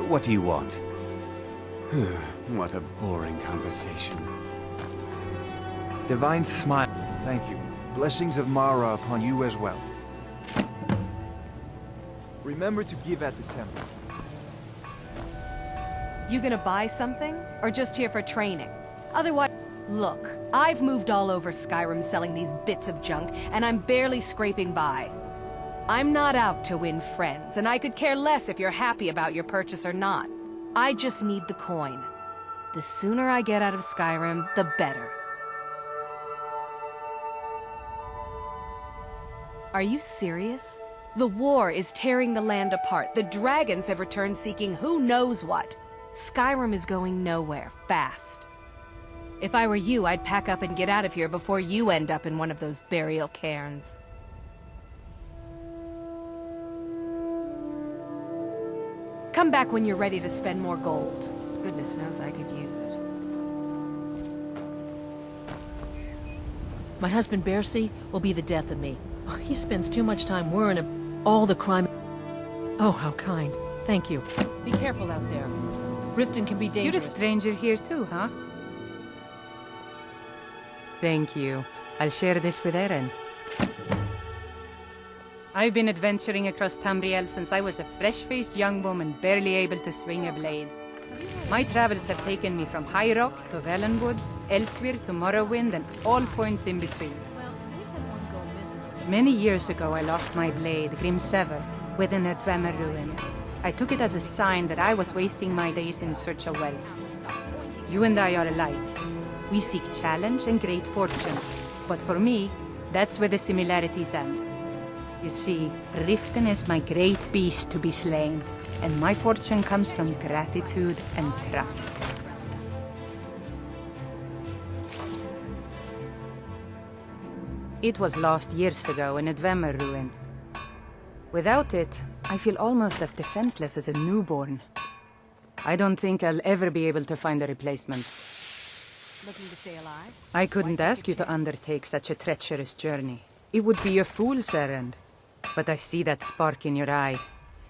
What do you want? What a boring conversation. Divine smile. Thank you. Blessings of Mara upon you as well. Remember to give at the temple. You gonna buy something? Or just here for training? Otherwise... Look, I've moved all over Skyrim selling these bits of junk, and I'm barely scraping by. I'm not out to win friends, and I could care less if you're happy about your purchase or not. I just need the coin. The sooner I get out of Skyrim, the better. Are you serious? The war is tearing the land apart. The dragons have returned seeking who knows what. Skyrim is going nowhere, fast. If I were you, I'd pack up and get out of here before you end up in one of those burial cairns. Come back when you're ready to spend more gold. Goodness knows I could use it. My husband Bercy will be the death of me. He spends too much time worrying about all the crime. Oh, how kind. Thank you. Be careful out there. Riften can be dangerous. You're a stranger here too, huh? Thank you. I'll share this with Erin. I've been adventuring across Tamriel since I was a fresh-faced young woman barely able to swing a blade. My travels have taken me from High Rock to Valenwood, elsewhere to Morrowind, and all points in between. Many years ago, I lost my blade, Grimsever, within a Dwemer ruin. I took it as a sign that I was wasting my days in search of wealth. You and I are alike. We seek challenge and great fortune. But for me, that's where the similarities end. You see, Riften is my great beast to be slain, and my fortune comes from gratitude and trust. It was lost years ago in a Dwemer ruin. Without it, I feel almost as defenseless as a newborn. I don't think I'll ever be able to find a replacement. Looking to stay alive? I couldn't ask you to undertake such a treacherous journey. It would be a fool's errand. But I see that spark in your eye,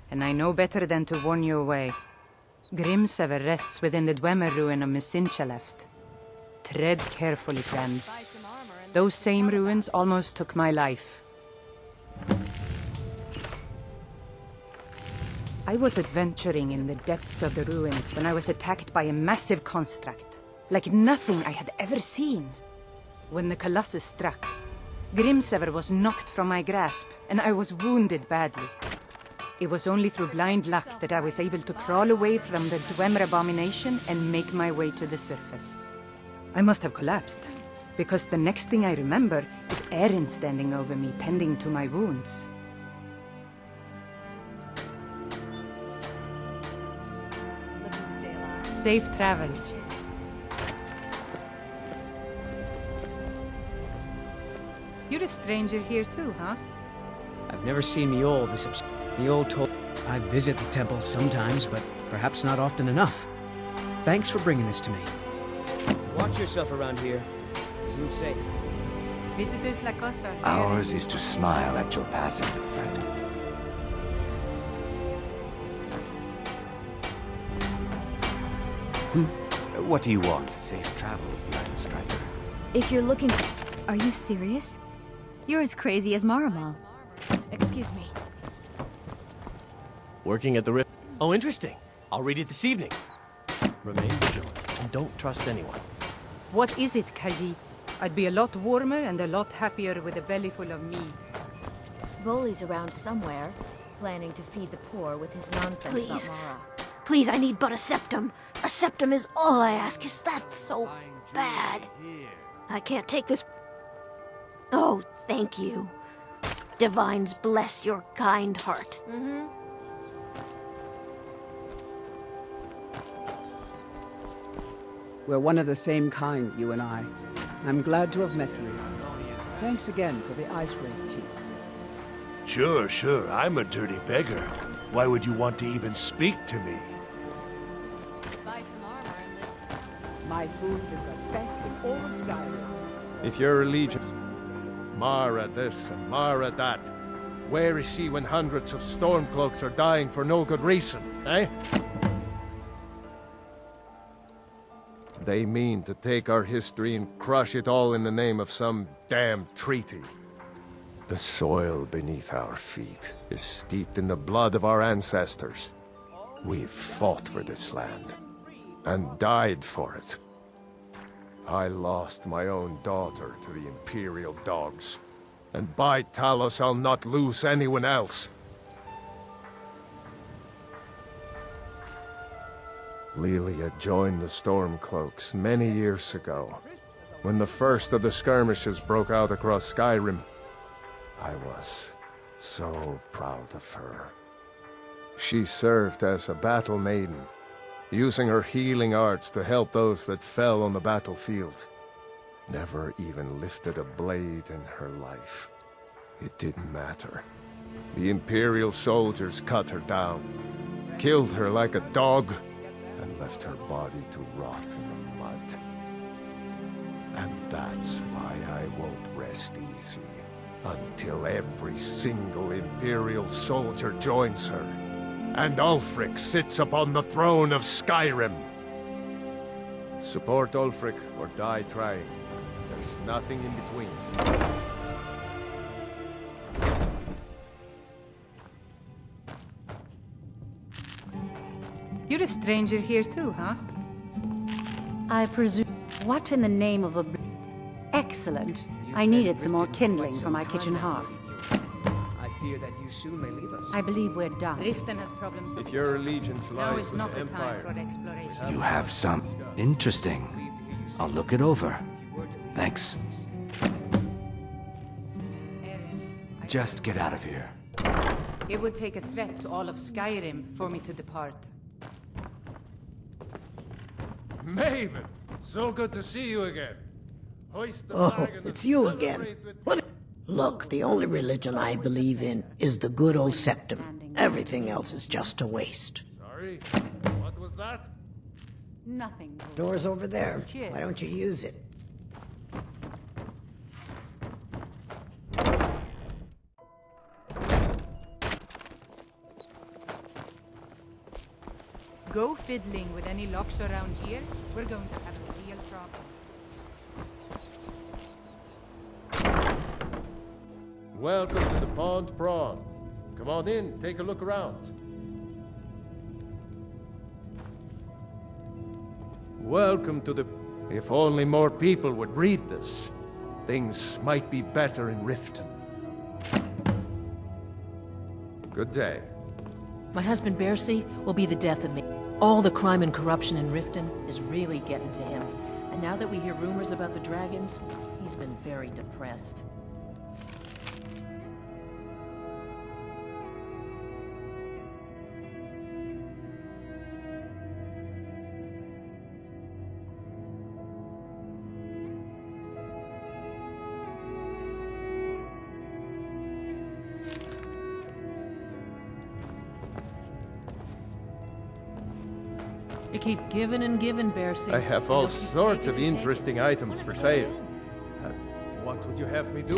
and I know better than to warn you away. Grimsever rests within the Dwemer ruin of Misinchaleft. Tread carefully, friend. Those same ruins almost took my life. I was adventuring in the depths of the ruins when I was attacked by a massive construct, like nothing I had ever seen. When the Colossus struck, Grimsever was knocked from my grasp, and I was wounded badly. It was only through blind luck that I was able to crawl away from the Dwemer abomination and make my way to the surface. I must have collapsed, because the next thing I remember is Erin standing over me, tending to my wounds. Looking to stay alive? Safe travels. You're a stranger here too, huh? I've never seen Miol this Miol told I visit the temple sometimes, but perhaps not often enough. Thanks for bringing this to me. Watch yourself around here. Isn't safe. Visitors like us are... Ours is to smile at your passing, friend. What do you want? Safe travels, Landstriker. If you're looking... Are you serious? You're as crazy as Maramal. Excuse me. Working at the Rift. Oh, interesting. I'll read it this evening. Remain vigilant and don't trust anyone. What is it, Khajiit? I'd be a lot warmer and a lot happier with a belly full of meat. Voley's around somewhere, planning to feed the poor with his nonsense Please. about Mara. Please, I need but a septum. A septum is all I ask. Is that so bad? I can't take this... Oh, thank you. Divines bless your kind heart. We're one of the same kind, you and I. I'm glad to have met you. Thanks again for the ice wraith, Chief. Sure. I'm a dirty beggar. Why would you want to even speak to me? Buy some armor and live. My food is the best in all of Skyrim. If you're a legion, Mara this and Mara that. Where is she when hundreds of Stormcloaks are dying for no good reason, eh? they mean to take our history and crush it all in the name of some damn treaty. The soil beneath our feet is steeped in the blood of our ancestors. We've fought for this land, and died for it. I lost my own daughter to the Imperial dogs, and by Talos I'll not lose anyone else. Lilia joined the Stormcloaks many years ago, when the first of the skirmishes broke out across Skyrim. I was so proud of her. She served as a battle maiden, using her healing arts to help those that fell on the battlefield. Never even lifted a blade in her life. It didn't matter. The Imperial soldiers cut her down, killed her like a dog, and left her body to rot in the mud. And that's why I won't rest easy until every single Imperial soldier joins her, and Ulfric sits upon the throne of Skyrim. Support Ulfric or die trying. There's nothing in between. You're a stranger here too, huh? I presume... What in the name of a... Excellent. I needed some more kindling for my kitchen hearth. I fear that you soon may leave us. I believe we're done. Riften has problems. If your allegiance Now lies is with not the the time Empire, for exploration. You have some interesting. I'll look it over. Thanks. Just get out of here. It would take a threat to all of Skyrim for me to depart. Maven! So good to see you again. Hoist the Oh, flag and it's you celebrate again. with- What? Look, the only religion I believe in is the good old septum. Everything else is just a waste. Sorry? What was that? Nothing. Door's over there. Why don't you use it? Go fiddling with any locks around here. We're going to have a real problem. Welcome to the Pond Prawn. Come on in, take a look around. Welcome to the... If only more people would read this, things might be better in Riften. Good day. My husband Bercy will be the death of me. All the crime and corruption in Riften is really getting to him. And now that we hear rumors about the dragons, he's been very depressed. You keep giving and giving, Bercy. I have all sorts of interesting items for sale. What would you have me do?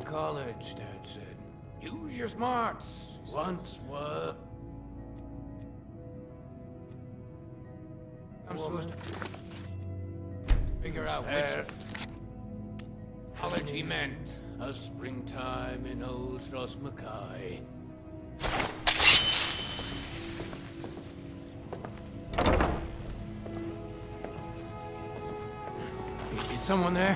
College, Dad said. Use your smarts. Once was... I'm supposed to figure out which... Apology meant a springtime in old Rosmakai. Is someone there?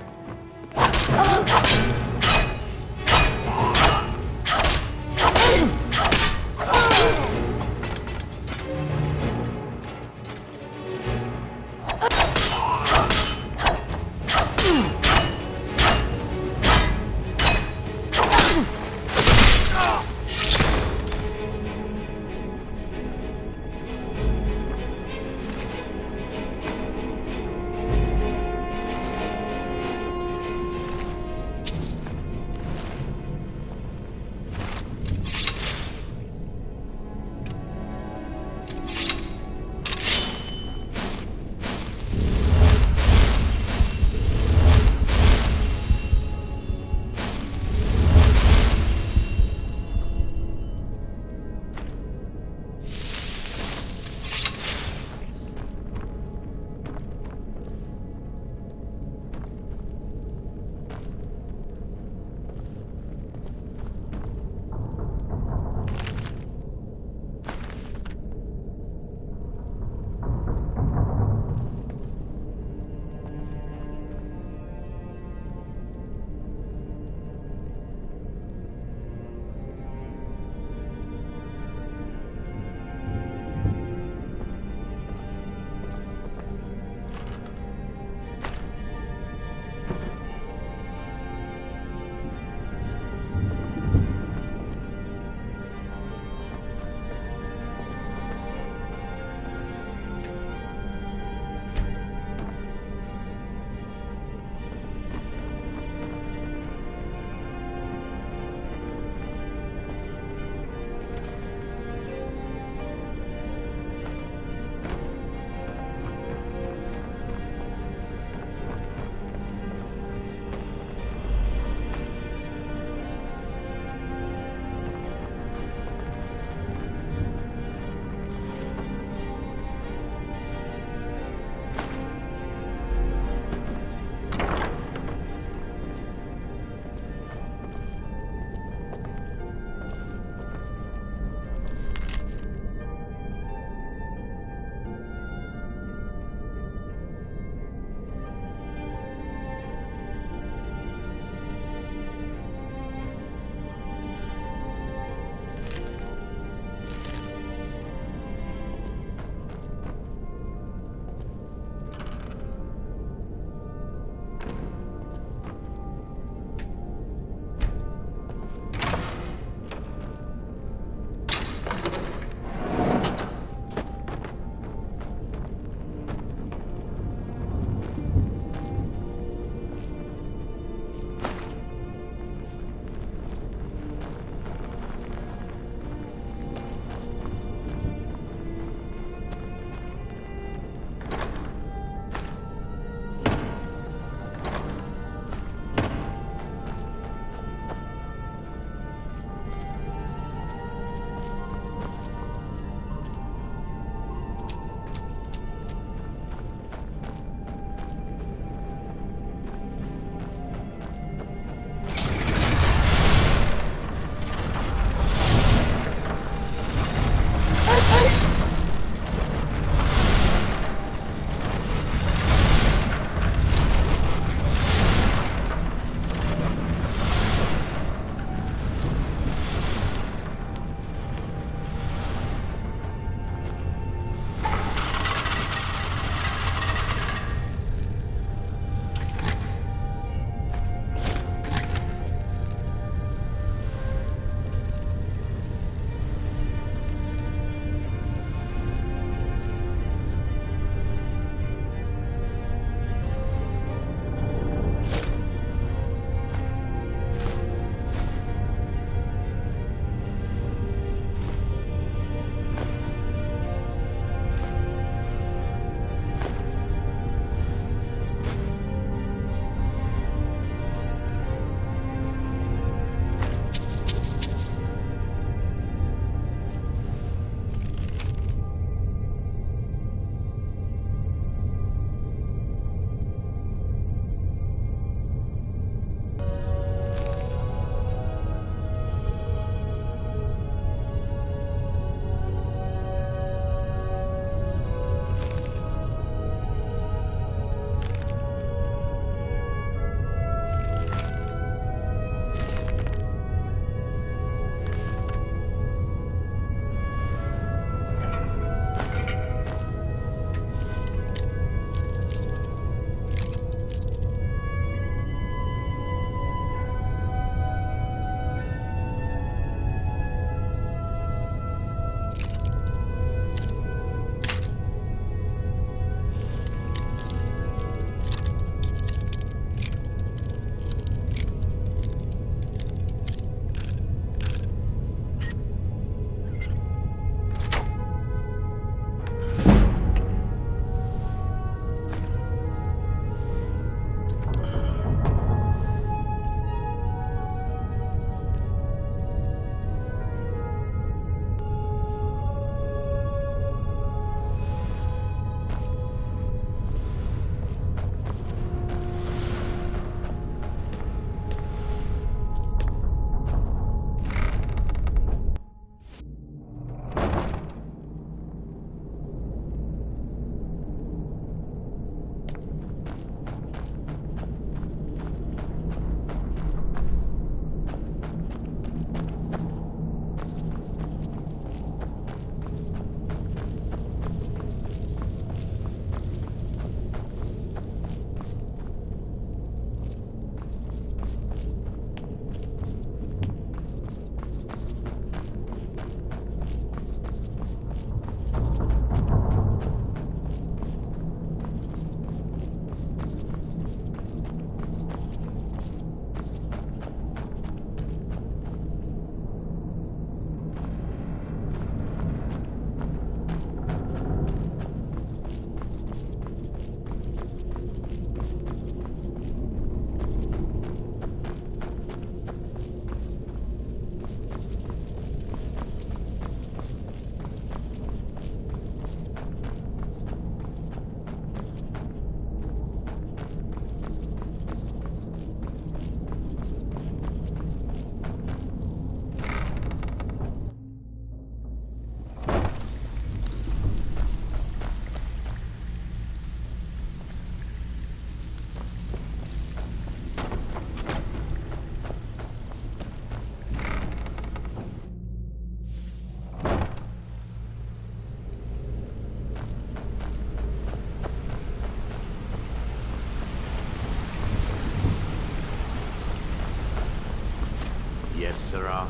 sirrah.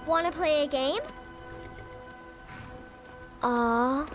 Want to play a game? Aww.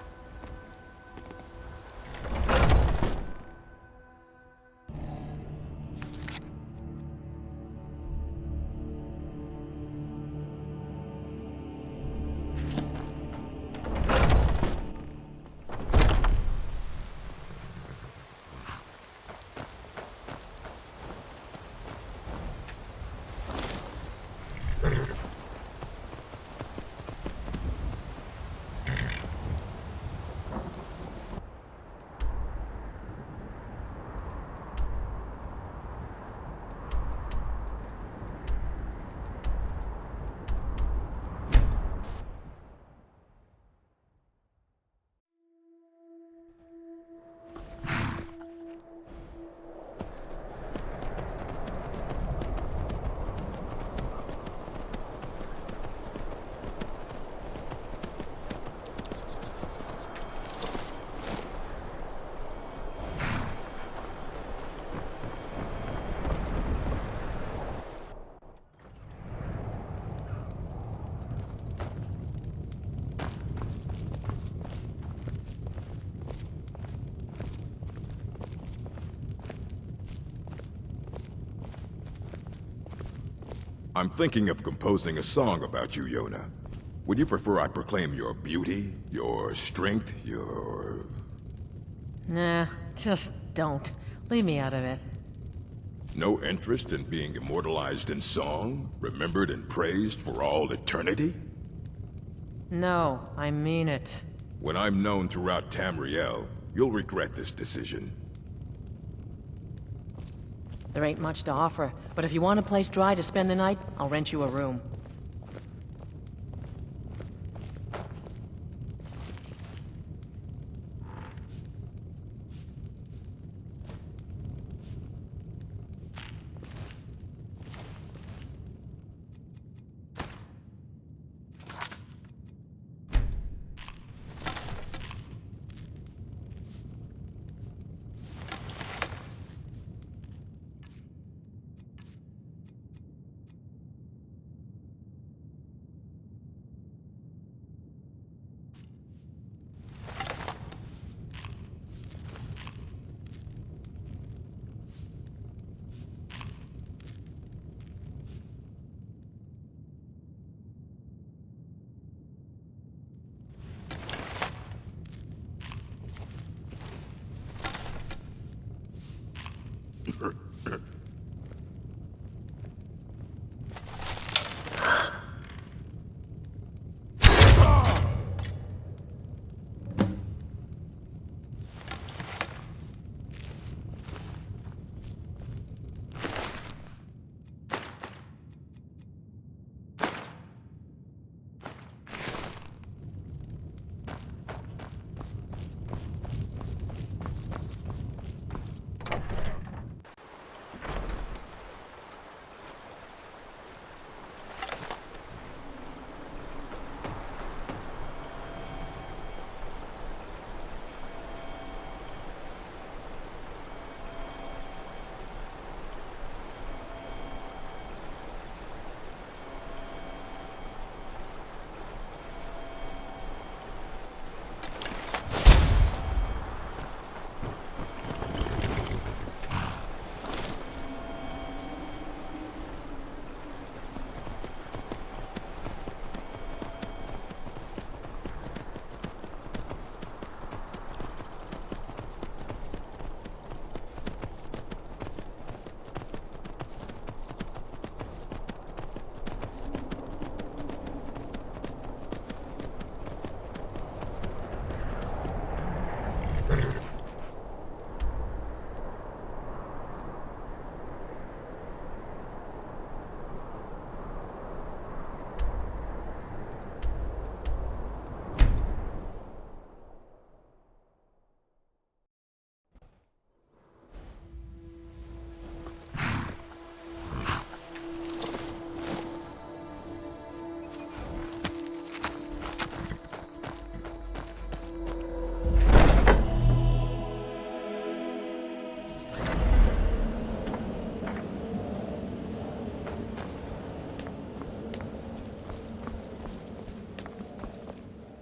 I'm thinking of composing a song about you, Yona. Would you prefer I proclaim your beauty, your strength, your... Nah, just don't. Leave me out of it. No interest in being immortalized in song, remembered and praised for all eternity? No, I mean it. When I'm known throughout Tamriel, you'll regret this decision. There ain't much to offer, but if you want a place dry to spend the night, I'll rent you a room.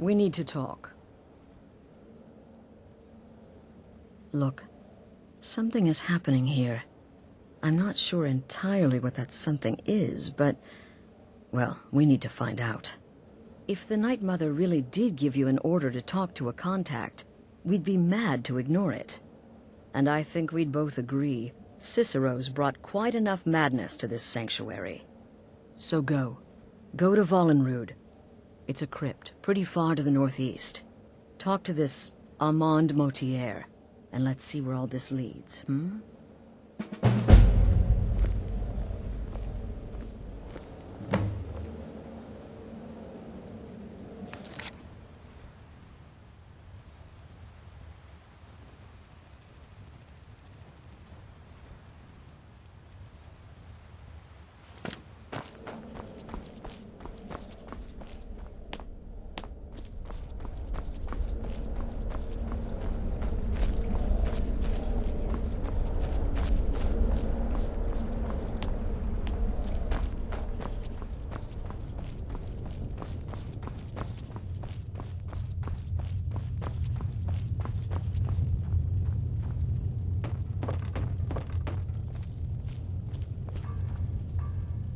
We need to talk. Look, something is happening here. I'm not sure entirely what that something is, but... well, we need to find out. If the Night Mother really did give you an order to talk to a contact, we'd be mad to ignore it. And I think we'd both agree, Cicero's brought quite enough madness to this sanctuary. So go. Go to Vollenrud. It's a crypt, pretty far to the northeast. Talk to this Armand Motier, and let's see where all this leads, hmm?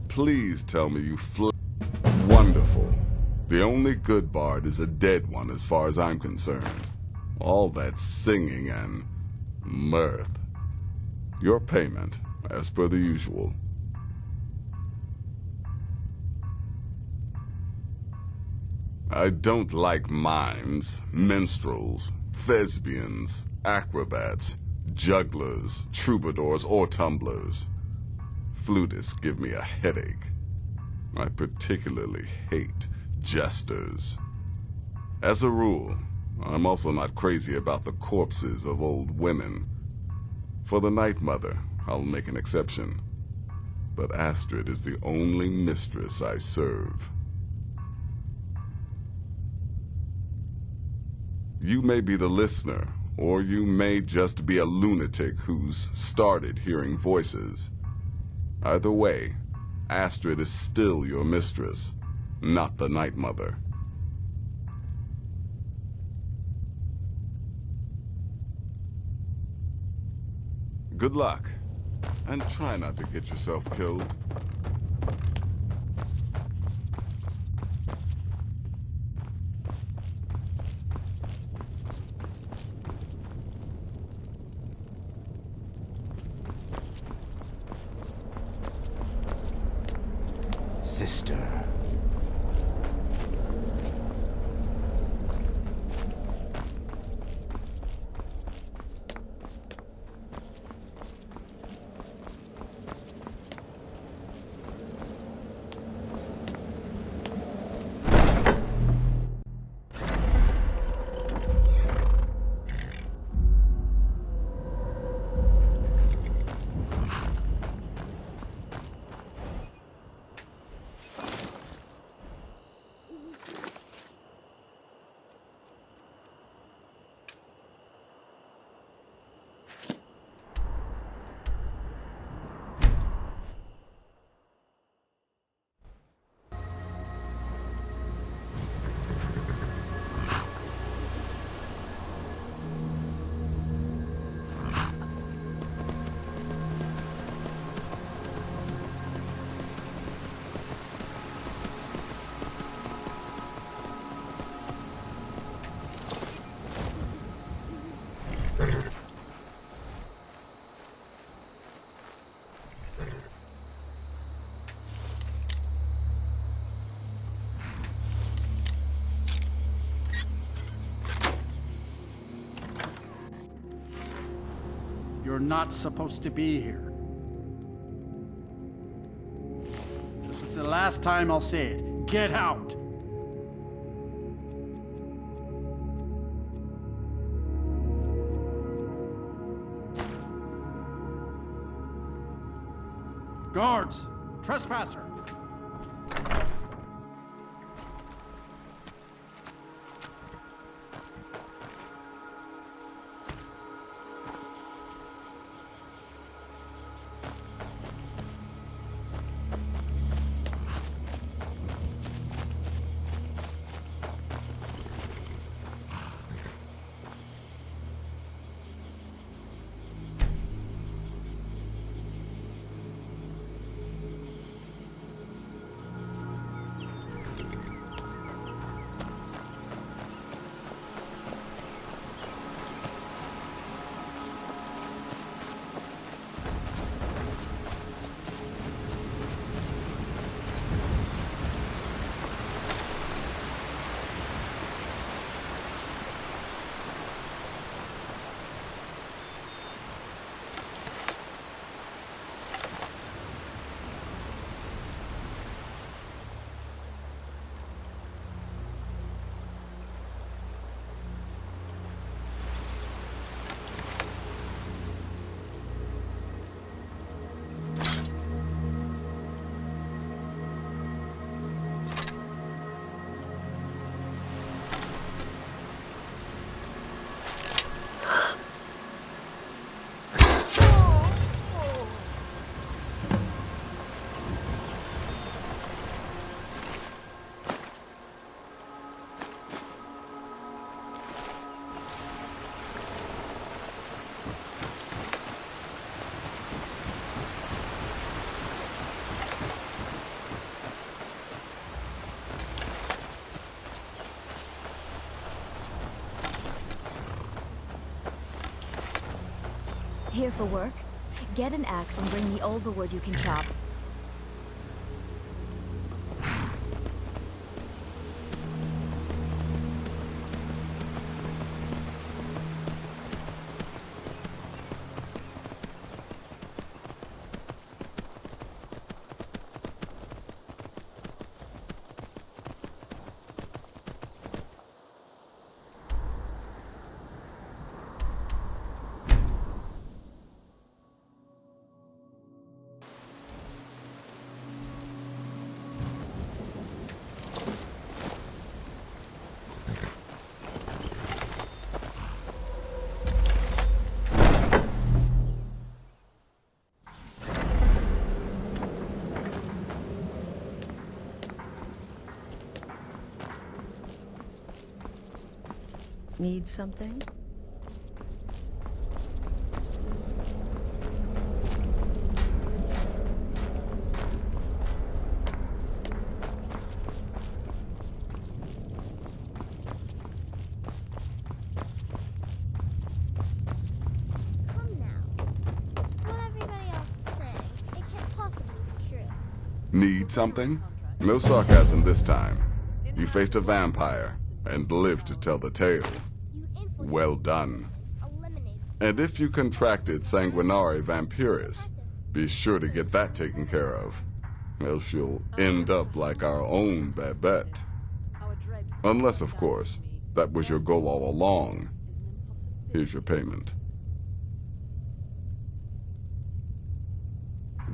Please tell me you Wonderful. The only good bard is a dead one as far as I'm concerned. All that singing and mirth. Your payment, as per the usual. I don't like mimes, minstrels, thespians, acrobats, jugglers, troubadours, or tumblers. Flutists give me a headache. I particularly hate jesters. As a rule, I'm also not crazy about the corpses of old women. For the Night Mother, I'll make an exception. But Astrid is the only mistress I serve. You may be the listener, or you may just be a lunatic who's started hearing voices. Either way, Astrid is still your mistress, not the Night Mother. Good luck, and try not to get yourself killed. Sister. You're not supposed to be here. This is the last time I'll say it. Get out! Guards! Trespasser! Here for work? Get an axe and bring me all the wood you can chop. Need something? Come now. What everybody else is saying, it can't possibly be true. Need something? No sarcasm this time. You faced a vampire and lived to tell the tale. Well done. And if you contracted Sanguinari Vampiris, be sure to get that taken care of. Else you'll end up like our own Babette. Unless, of course, that was your goal all along. Here's your payment.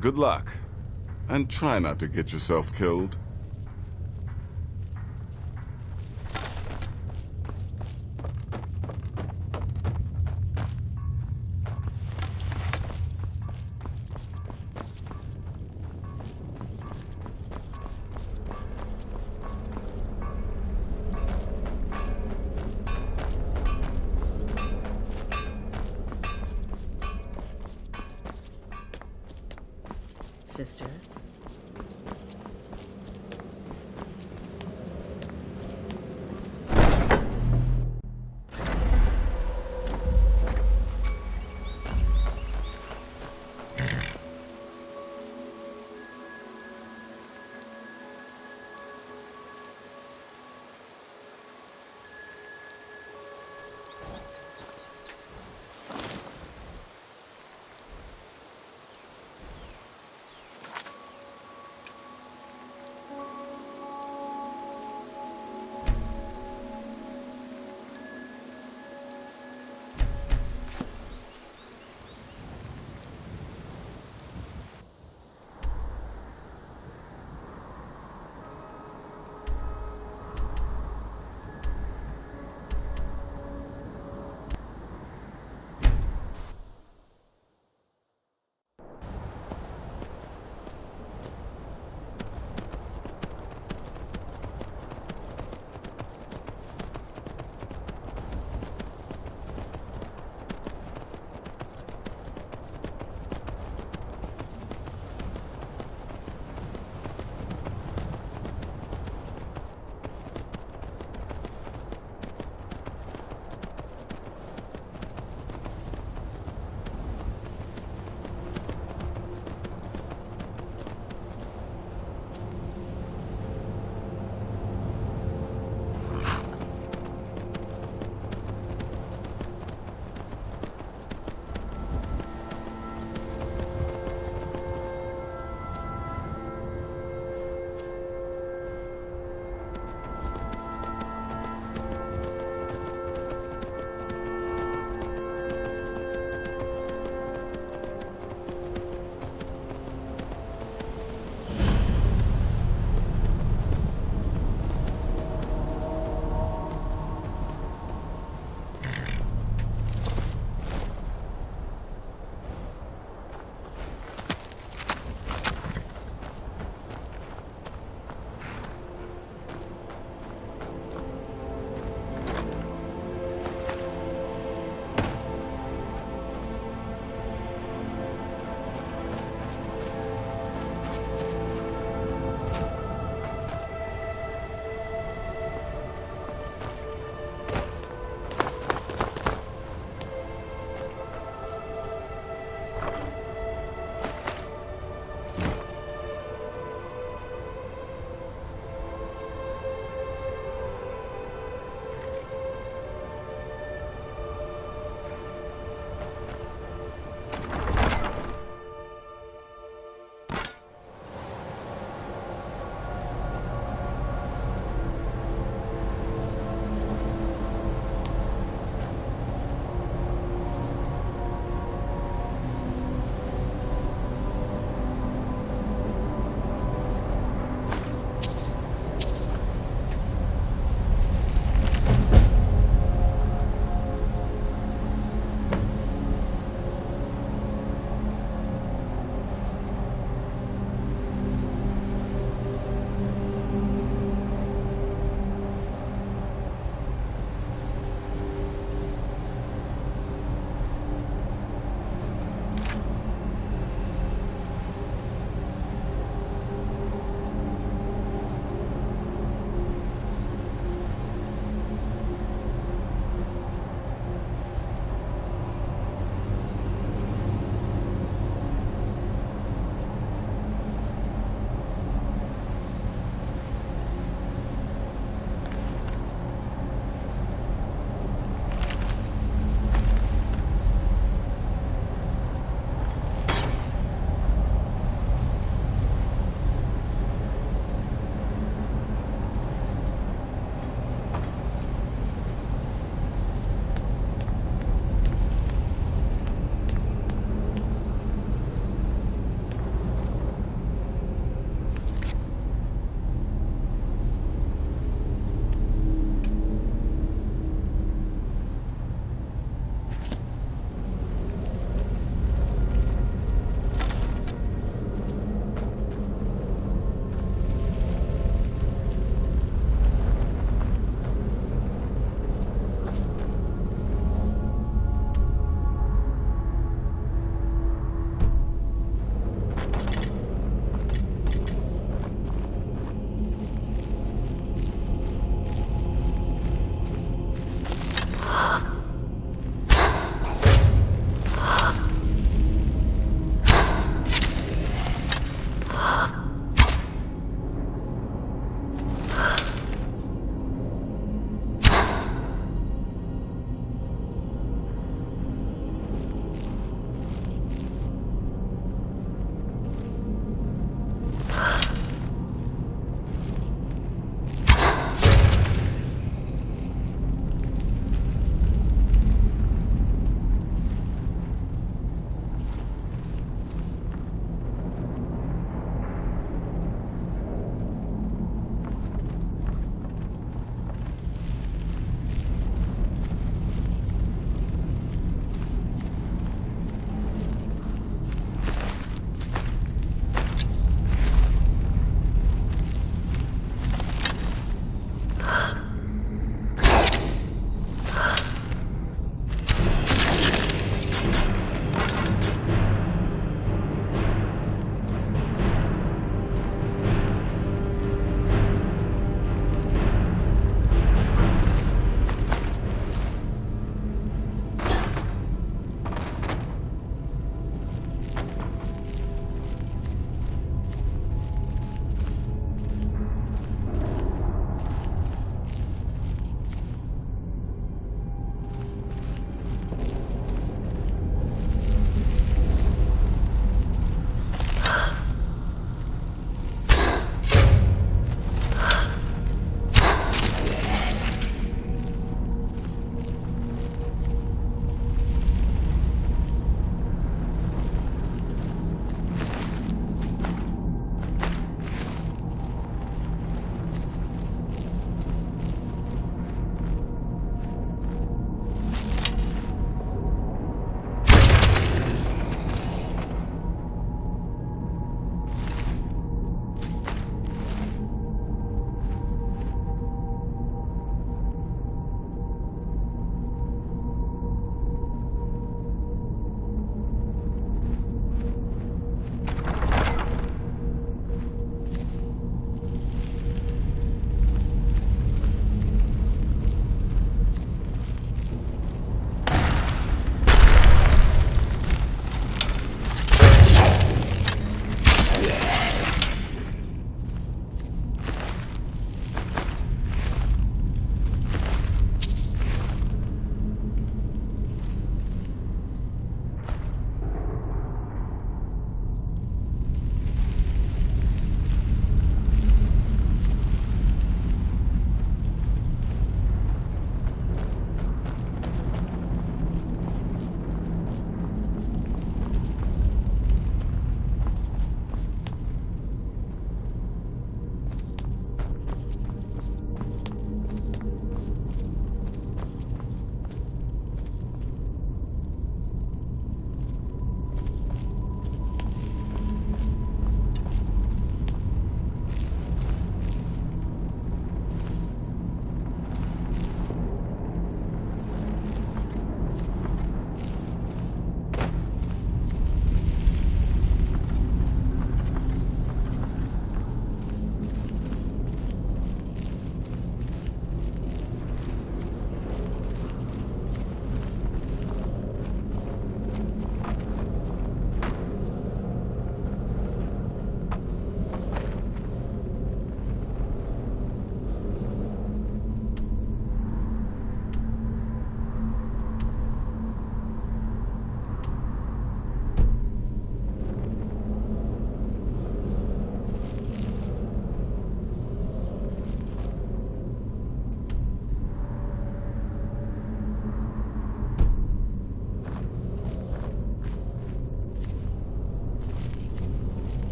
Good luck. And try not to get yourself killed. Sister?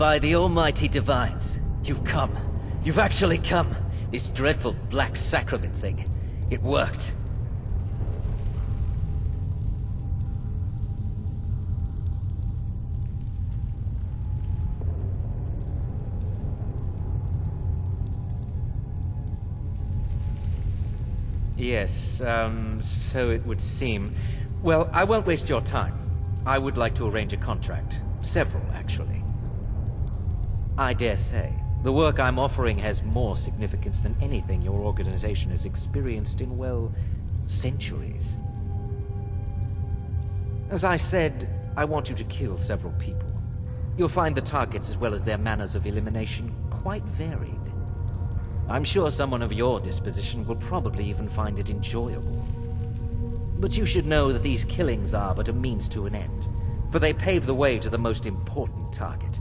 By the almighty divines, you've come. You've actually come. This dreadful black sacrament thing. It worked. Yes, so it would seem. Well, I won't waste your time. I would like to arrange a contract. Several, actually. I dare say, the work I'm offering has more significance than anything your organization has experienced in, well, centuries. As I said, I want you to kill several people. You'll find the targets as well as their manners of elimination quite varied. I'm sure someone of your disposition will probably even find it enjoyable. But you should know that these killings are but a means to an end, for they pave the way to the most important target.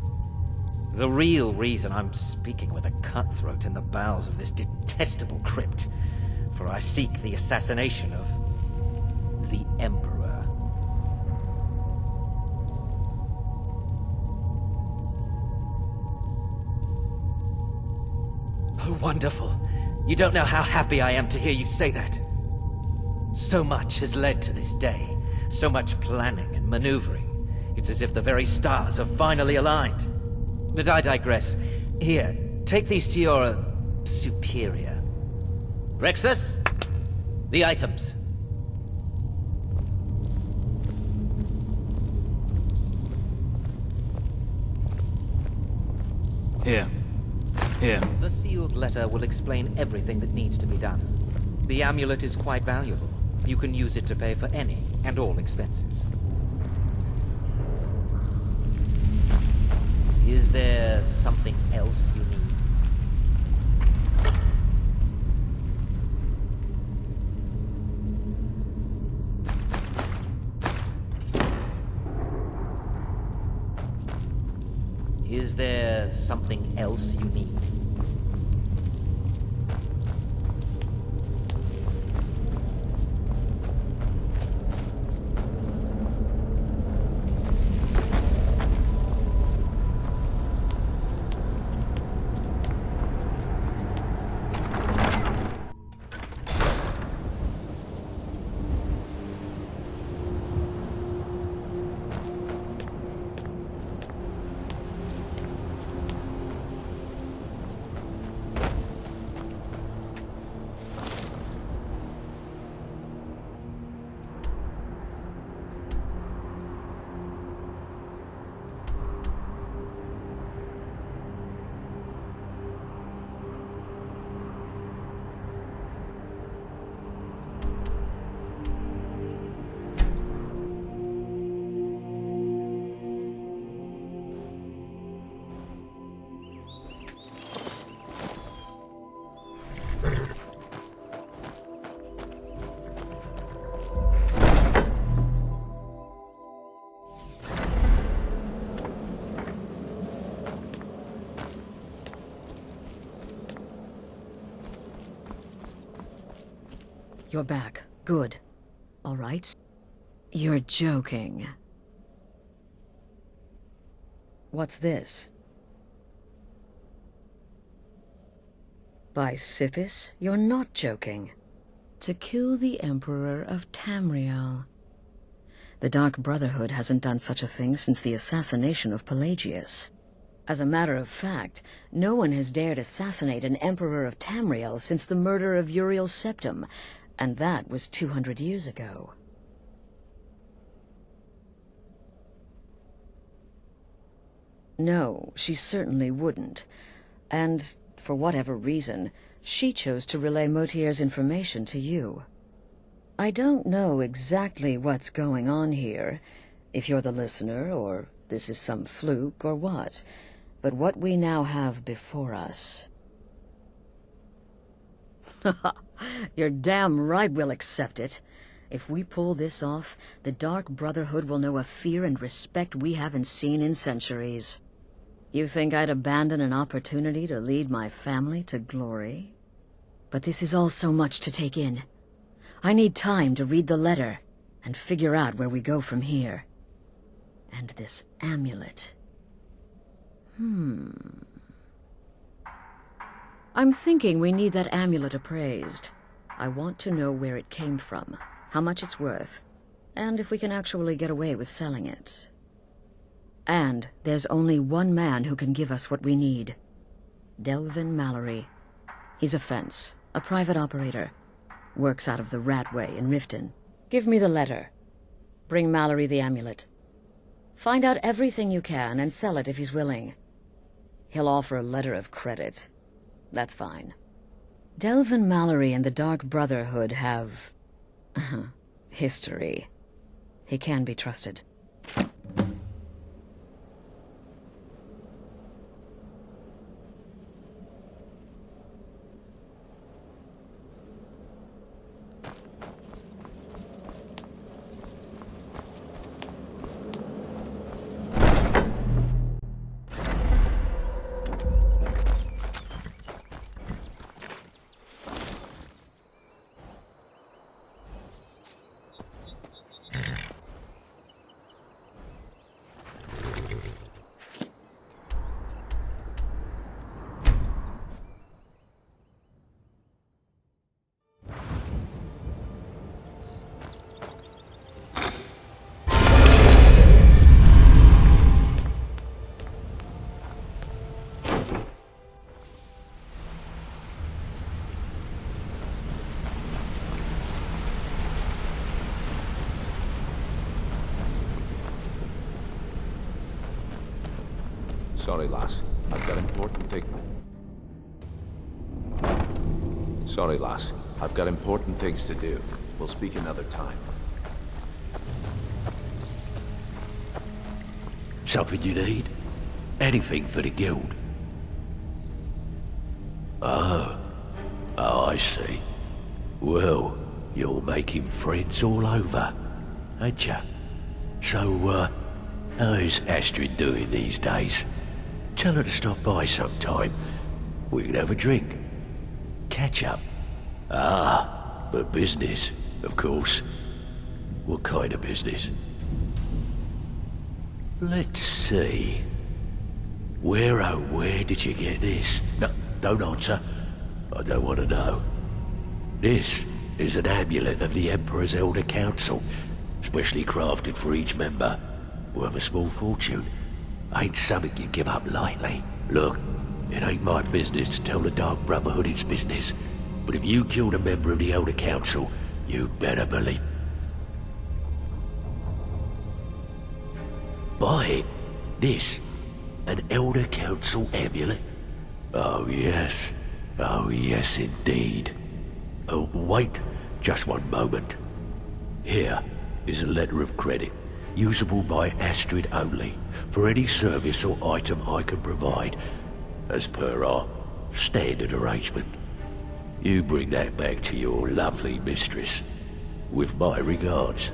The real reason I'm speaking with a cutthroat in the bowels of this detestable crypt, for I seek the assassination of the Emperor. Oh, wonderful. You don't know how happy I am to hear you say that. So much has led to this day. So much planning and maneuvering. It's as if the very stars have finally aligned. But I digress. Here, take these to your superior. Rexus, the items. Here. Here. The sealed letter will explain everything that needs to be done. The amulet is quite valuable. You can use it to pay for any and all expenses. Is there something else you need? Is there something else you need? You're back. Good. All right. You're joking. What's this? By Sithis, you're not joking. To kill the Emperor of Tamriel. The Dark Brotherhood hasn't done such a thing since the assassination of Pelagius. As a matter of fact, no one has dared assassinate an Emperor of Tamriel since the murder of Uriel's Septim, and that was 200 years ago. No, she certainly wouldn't. And, for whatever reason, she chose to relay Motier's information to you. I don't know exactly what's going on here, if you're the listener, or this is some fluke, or what. But what we now have before us... You're damn right we'll accept it. If we pull this off, the Dark Brotherhood will know a fear and respect we haven't seen in centuries. You think I'd abandon an opportunity to lead my family to glory? But this is all so much to take in. I need time to read the letter and figure out where we go from here. And this amulet. I'm thinking we need that amulet appraised. I want to know where it came from, how much it's worth, and if we can actually get away with selling it. And there's only one man who can give us what we need. Delvin Mallory. He's a fence, a private operator. Works out of the Ratway in Riften. Give me the letter. Bring Mallory the amulet. Find out everything you can and sell it if he's willing. He'll offer a letter of credit. That's fine. Delvin Mallory and the Dark Brotherhood have... history. He can be trusted. Sorry, lass. I've got important Sorry, lass. I've got important things to do. We'll speak another time. Something you need? Anything for the guild? Oh, I see. Well, you're making friends all over, ain't ya? So, how's Astrid doing these days? Tell her to stop by sometime. We can have a drink. Catch up. Ah, but business, of course. What kind of business? Let's see. Where, oh, where did you get this? No, don't answer. I don't want to know. This is an amulet of the Emperor's Elder Council, specially crafted for each member. Worth a small fortune. Ain't something you give up lightly. Look, it ain't my business to tell the Dark Brotherhood its business, but if you killed a member of the Elder Council, you'd better believe... Buy it. This, an Elder Council amulet? Oh yes. Oh yes indeed. Oh, wait just one moment. Here is a letter of credit, usable by Astrid only, for any service or item I can provide, as per our standard arrangement. You bring that back to your lovely mistress, with my regards.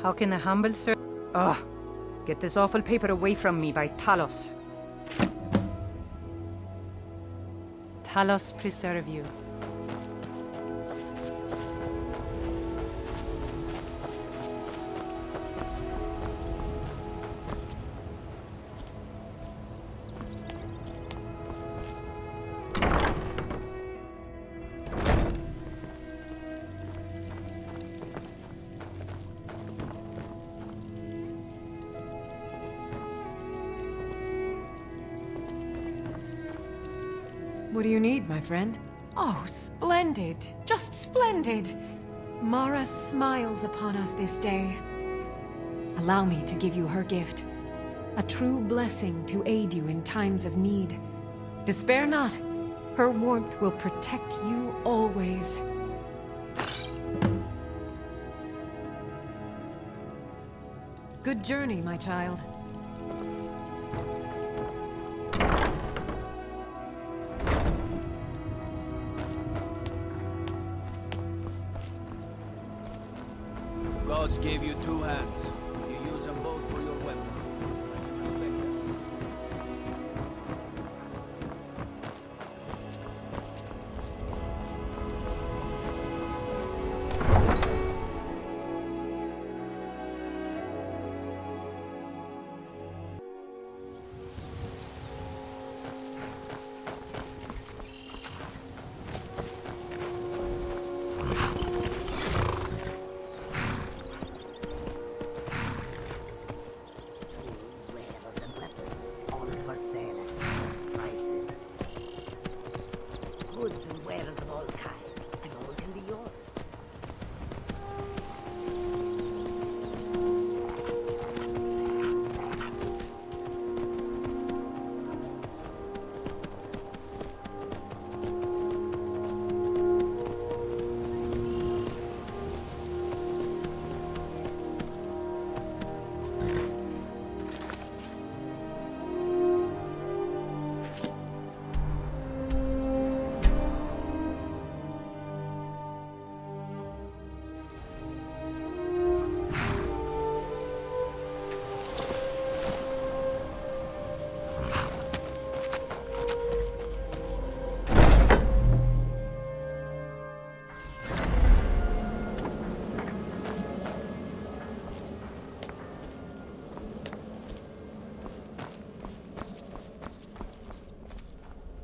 How can the humble sir... Ugh. Get this awful paper away from me by Talos. Talos preserve you. What do you need, my friend? Oh, splendid. Just splendid. Mara smiles upon us this day. Allow me to give you her gift. A true blessing to aid you in times of need. Despair not. Her warmth will protect you always. Good journey, my child. Gods gave you two hands. You use them both for your weapon. Goods and wares of all kinds, and all can be yours.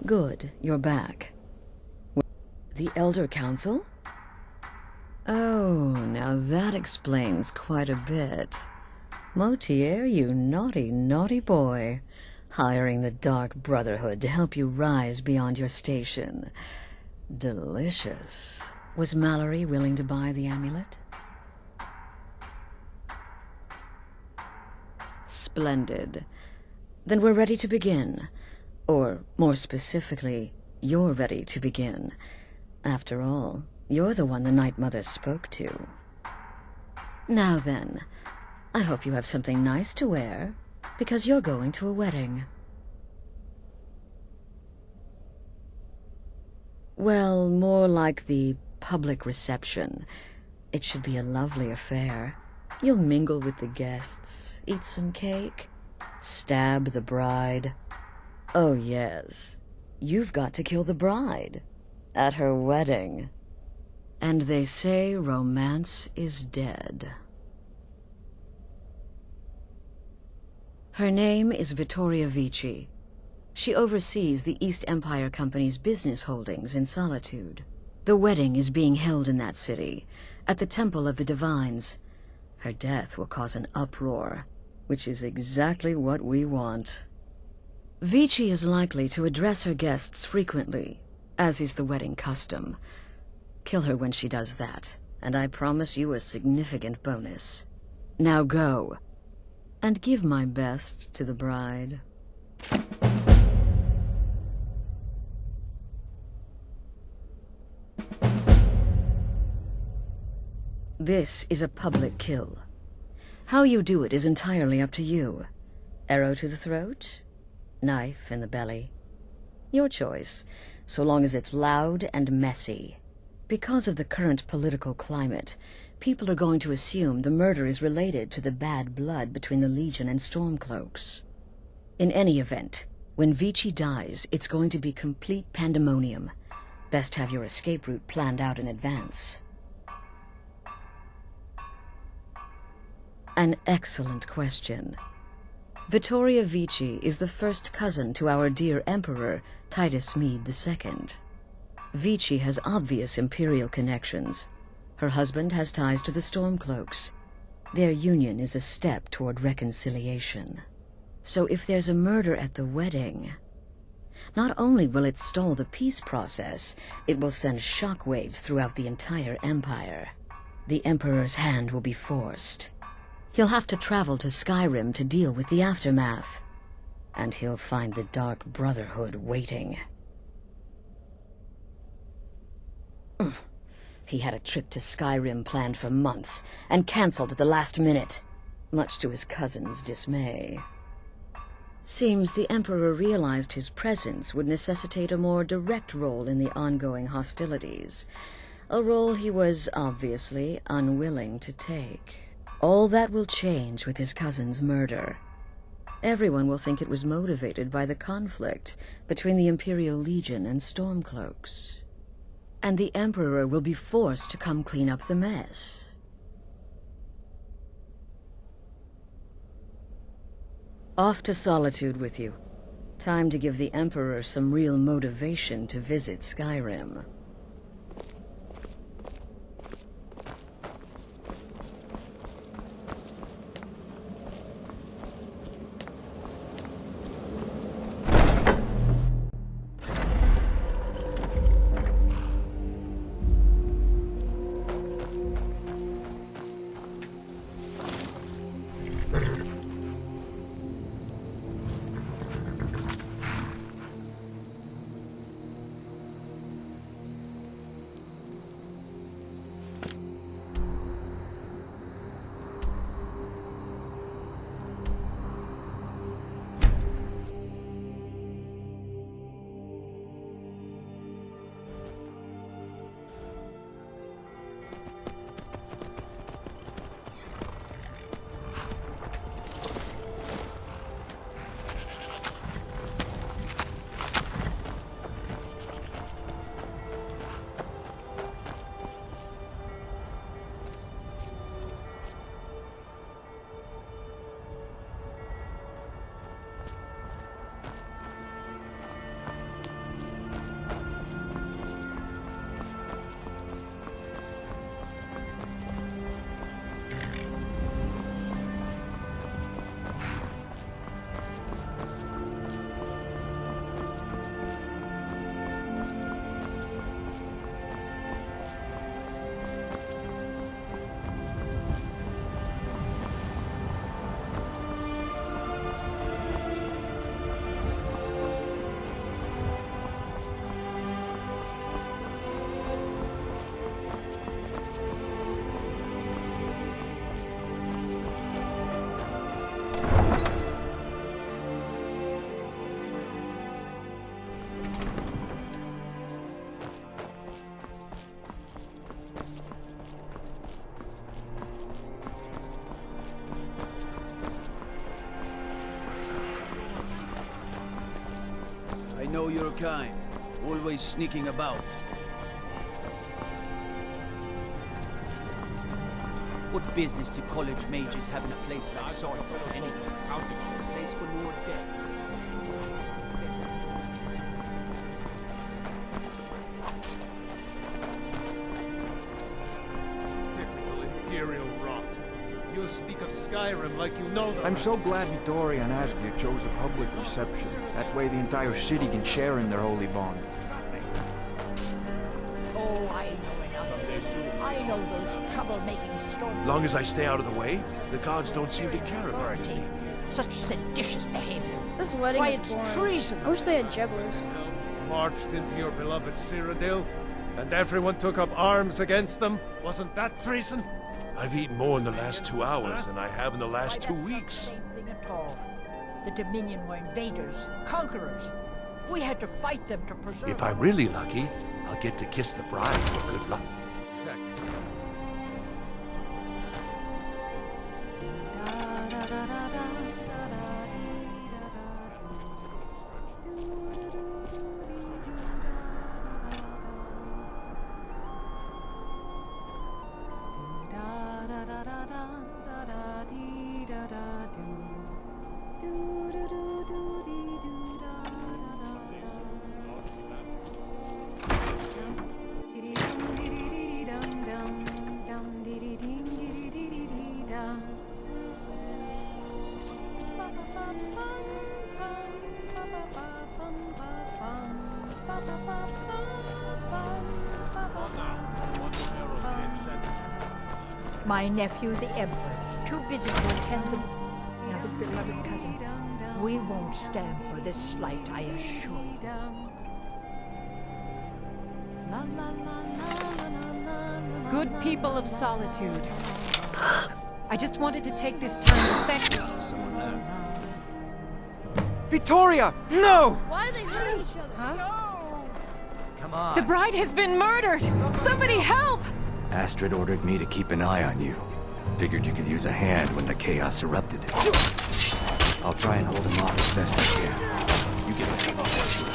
Good, you're back. The Elder Council? Oh, now that explains quite a bit. Motier, you naughty, naughty boy. Hiring the Dark Brotherhood to help you rise beyond your station. Delicious. Was Mallory willing to buy the amulet? Splendid. Then we're ready to begin. Or, more specifically, you're ready to begin. After all, you're the one the Night Mother spoke to. Now then, I hope you have something nice to wear, because you're going to a wedding. Well, more like the public reception. It should be a lovely affair. You'll mingle with the guests, eat some cake, stab the bride. Oh, yes. You've got to kill the bride. At her wedding. And they say romance is dead. Her name is Vittoria Vici. She oversees the East Empire Company's business holdings in Solitude. The wedding is being held in that city, at the Temple of the Divines. Her death will cause an uproar, which is exactly what we want. Vici is likely to address her guests frequently, as is the wedding custom. Kill her when she does that, and I promise you a significant bonus. Now go, and give my best to the bride. This is a public kill. How you do it is entirely up to you. Arrow to the throat? Knife in the belly. Your choice, so long as it's loud and messy. Because of the current political climate, people are going to assume the murder is related to the bad blood between the Legion and Stormcloaks. In any event, when Vici dies, it's going to be complete pandemonium. Best have your escape route planned out in advance. An excellent question. Vittoria Vici is the first cousin to our dear Emperor, Titus Mede II. Vici has obvious imperial connections. Her husband has ties to the Stormcloaks. Their union is a step toward reconciliation. So if there's a murder at the wedding, not only will it stall the peace process, it will send shockwaves throughout the entire empire. The Emperor's hand will be forced. He'll have to travel to Skyrim to deal with the aftermath. And he'll find the Dark Brotherhood waiting. He had a trip to Skyrim planned for months, and cancelled at the last minute, much to his cousin's dismay. Seems the Emperor realized his presence would necessitate a more direct role in the ongoing hostilities, a role he was obviously unwilling to take. All that will change with his cousin's murder. Everyone will think it was motivated by the conflict between the Imperial Legion and Stormcloaks. And the Emperor will be forced to come clean up the mess. Off to Solitude with you. Time to give the Emperor some real motivation to visit Skyrim. I know your kind, always sneaking about. What business do college mages have in a place like Sodom? It's a place for more death. Typical Imperial rot. You speak of Skyrim like you know them. I'm so glad Vittoria and Asgir chose a public reception. That way the entire city can share in their holy bond. Oh, I know enough. I know those trouble-making storm. Long as I stay out of the way, the gods don't seem to care about me. Such seditious behavior. This wedding Why, is it's boring. treason. I wish they had jugglers. Marched into your beloved Cyrodiil, and everyone took up arms against them. Wasn't that treason? I've eaten more in the last 2 hours than I have in the last 2 weeks. Same thing at all. The Dominion were invaders, conquerors. We had to fight them to preserve. If I'm really lucky, I'll get to kiss the bride for good luck. My nephew, the Emperor, too busy to attend them. Now, this beloved cousin, we won't stand for this slight, I assure you. Good people of Solitude. I just wanted to take this time to thank you. Someone there. Vittoria! No! Why do they hurt each other? Come on. The bride has been murdered! Somebody help! Astrid ordered me to keep an eye on you. Figured you could use a hand when the chaos erupted. I'll try and hold him off as best I can. You get a couple section.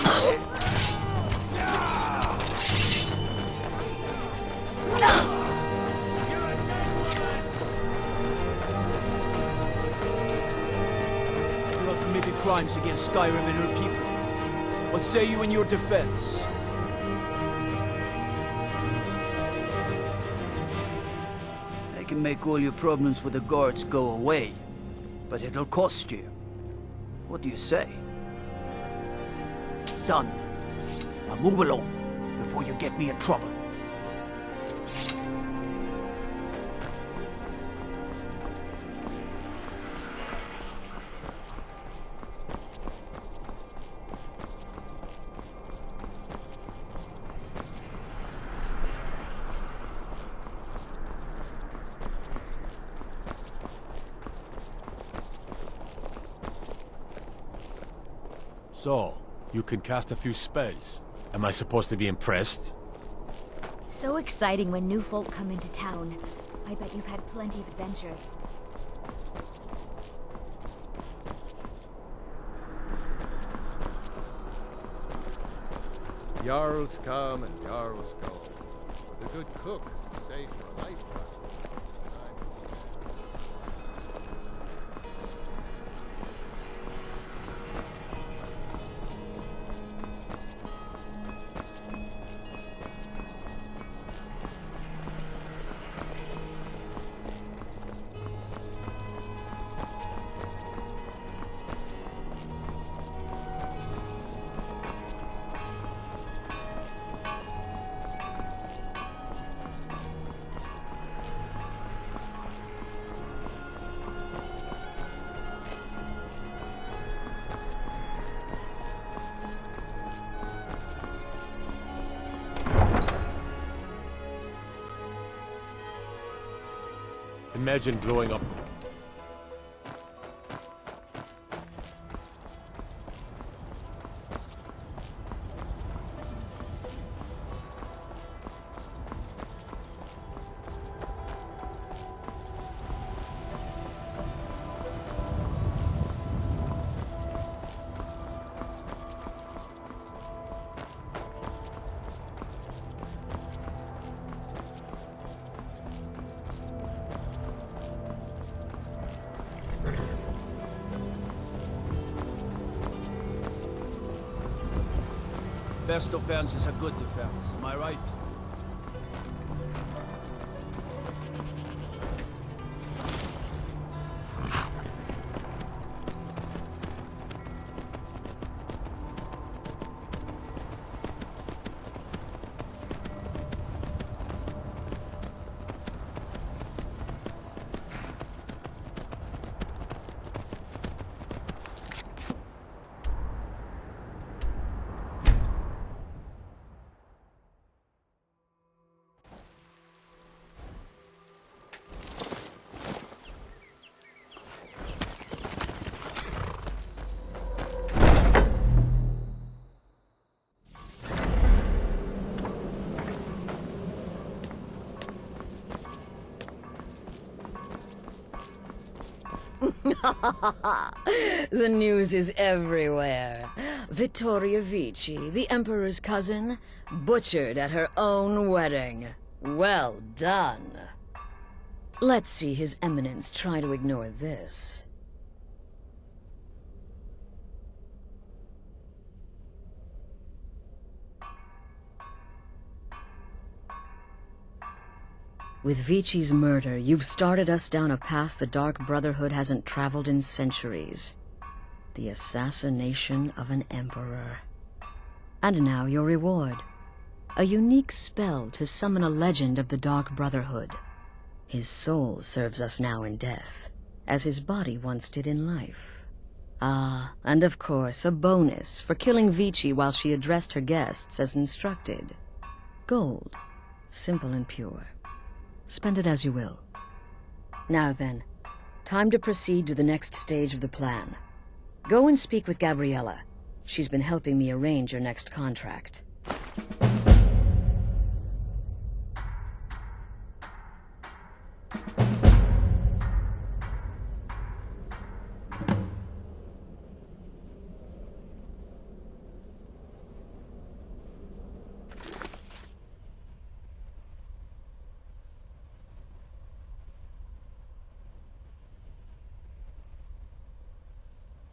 You have committed crimes against Skyrim and her people. What say you in your defense? I can make all your problems with the guards go away, but it'll cost you. What do you say? Done. Now move along, before you get me in trouble. So, you can cast a few spells. Am I supposed to be impressed? So exciting when new folk come into town. I bet you've had plenty of adventures. Jarls come and Jarls go. But a good cook stays for a lifetime. Imagine growing up. Best offense is a good defense, am I right? The news is everywhere. Vittoria Vici, the Emperor's cousin, butchered at her own wedding. Well done. Let's see His Eminence try to ignore this. With Vici's murder, you've started us down a path the Dark Brotherhood hasn't traveled in centuries. The assassination of an emperor. And now your reward. A unique spell to summon a legend of the Dark Brotherhood. His soul serves us now in death, as his body once did in life. Ah, and of course, a bonus for killing Vici while she addressed her guests as instructed. Gold. Simple and pure. Spend it as you will. Now then, time to proceed to the next stage of the plan. Go and speak with Gabriella. She's been helping me arrange your next contract.